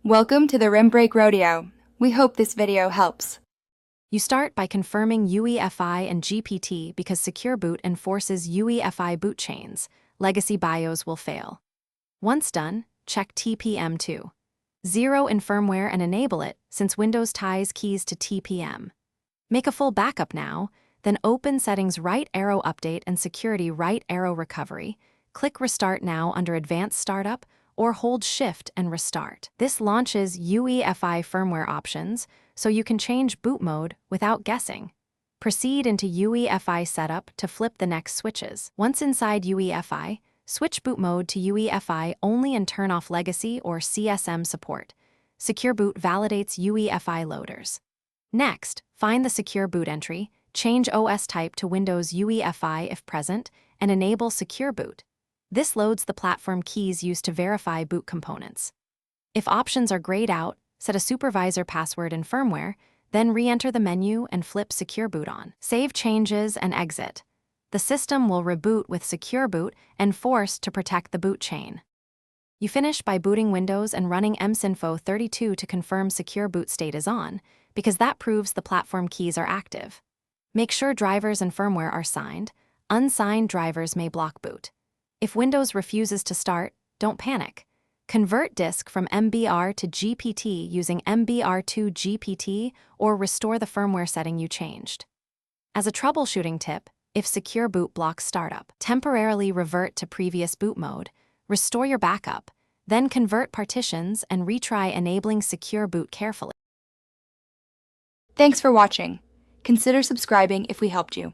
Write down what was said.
Welcome to the Rim Break Rodeo. We hope this video helps. You start by confirming UEFI and GPT because Secure Boot enforces UEFI boot chains. Legacy BIOS will fail. Once done, check TPM2. Zero in firmware and enable it since Windows ties keys to TPM. Make a full backup now, then open Settings right arrow Update and Security right arrow Recovery. Click Restart Now under Advanced Startup or hold Shift and restart. This launches UEFI firmware options so you can change boot mode without guessing. Proceed into UEFI setup to flip the next switches. Once inside UEFI, switch boot mode to UEFI only and turn off legacy or CSM support. Secure Boot validates UEFI loaders. Next, find the Secure Boot entry, change OS type to Windows UEFI if present, and enable Secure Boot. This loads the platform keys used to verify boot components. If options are grayed out, set a supervisor password in firmware, then re-enter the menu and flip Secure Boot on. Save changes and exit. The system will reboot with Secure Boot enforced to protect the boot chain. You finish by booting Windows and running msinfo32 to confirm Secure Boot state is on, because that proves the platform keys are active. Make sure drivers and firmware are signed. Unsigned drivers may block boot. If Windows refuses to start, don't panic. Convert disk from MBR to GPT using MBR2 GPT or restore the firmware setting you changed. As a troubleshooting tip, if Secure Boot blocks startup, temporarily revert to previous boot mode, restore your backup, then convert partitions and retry enabling Secure Boot carefully. Thanks for watching. Consider subscribing if we helped you.